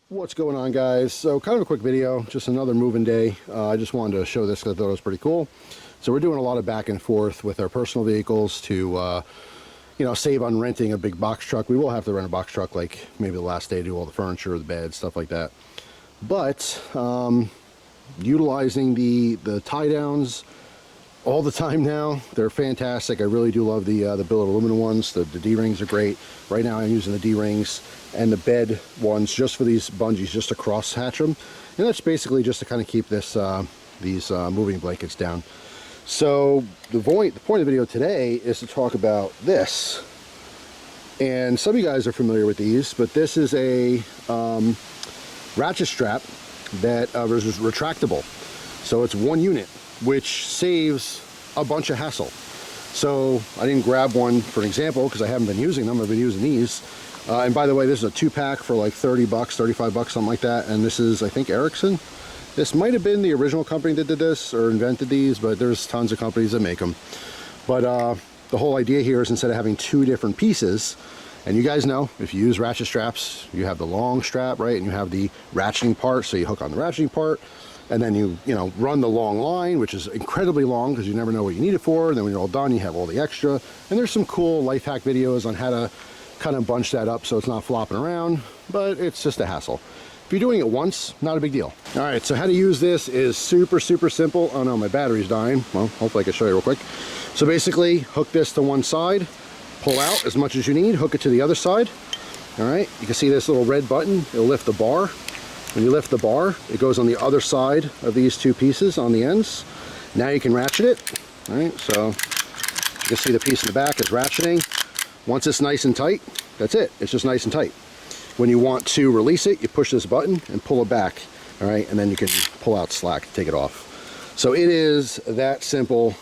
What's going on, guys? So kind of a quick video, just another moving day. I just wanted to show this because I thought it was pretty cool. So we're doing a lot of back and forth with our personal vehicles to save on renting a big box truck. We will have to rent a box truck like maybe the last day to do all the furniture, the beds, stuff like that. But utilizing the tie downs all the time now, they're fantastic. I really do love the billet aluminum ones. The D-rings are great. Right now I'm using the D-rings and the bed ones just for these bungees, just to cross hatch them, and that's basically just to kind of keep this these moving blankets down. So the point of the video today is to talk about this, and some of you guys are familiar with these, but this is a ratchet strap that is retractable, so it's one unit, which saves a bunch of hassle. So I didn't grab one for an example because I haven't been using them. I've been using these. And by the way, this is a 2-pack for like 30 bucks, 35 bucks, something like that. And this is, I think, Emerson. This might have been the original company that did this or invented these, but there's tons of companies that make them. But the whole idea here is, instead of having two different pieces, and you guys know, if you use ratchet straps, you have the long strap, right? And you have the ratcheting part, so you hook on the ratcheting part, and then you run the long line, which is incredibly long because you never know what you need it for. And then when you're all done, you have all the extra. And there's some cool life hack videos on how to kind of bunch that up so it's not flopping around, but it's just a hassle. If you're doing it once, not a big deal. All right, so how to use this is super simple. Oh no, my battery's dying. Well, hopefully I can show you real quick. So basically, hook this to one side, pull out as much as you need, hook it to the other side. All right, you can see this little red button, it'll lift the bar. When you lift the bar, it goes on the other side of these two pieces on the ends. Now you can ratchet it. All right, so you can see the piece in the back is ratcheting. Once it's nice and tight, that's it. It's just nice and tight. When you want to release it, you push this button and pull it back. All right, and then you can pull out slack, take it off. So it is that simple.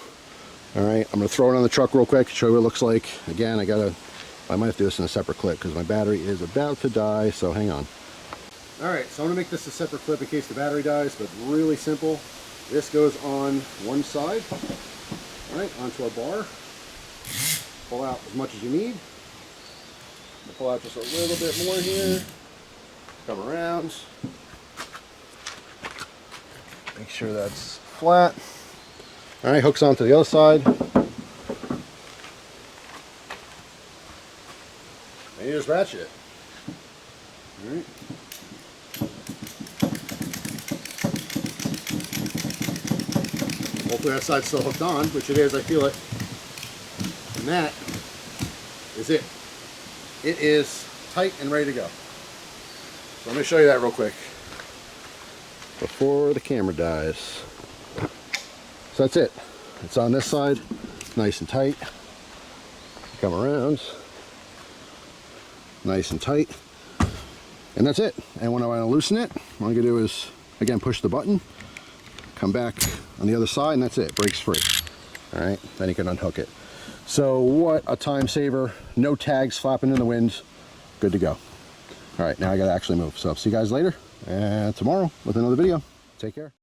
All right, I'm gonna throw it on the truck real quick, show you what it looks like. Again, I might have to do this in a separate clip because my battery is about to die, so hang on. All right, so I'm gonna make this a separate clip in case the battery dies, but really simple. This goes on one side, all right, onto our bar. Pull out as much as you need. Pull out just a little bit more here. Come around. Make sure that's flat. All right, hooks onto the other side. And you just ratchet it. All right. Hopefully that side's still hooked on, which it is, I feel it. And that is it. It is tight and ready to go. So let me show you that real quick before the camera dies. So that's it. It's on this side, nice and tight. Come around, nice and tight. And that's it. And when I want to loosen it, all I'm gonna do is, again, push the button, come back on the other side, and that's it. Breaks free. All right, then you can unhook it. So what a time saver. No tags flapping in the wind. Good to go. All right, now I gotta actually move. So see you guys later and tomorrow with another video. Take care.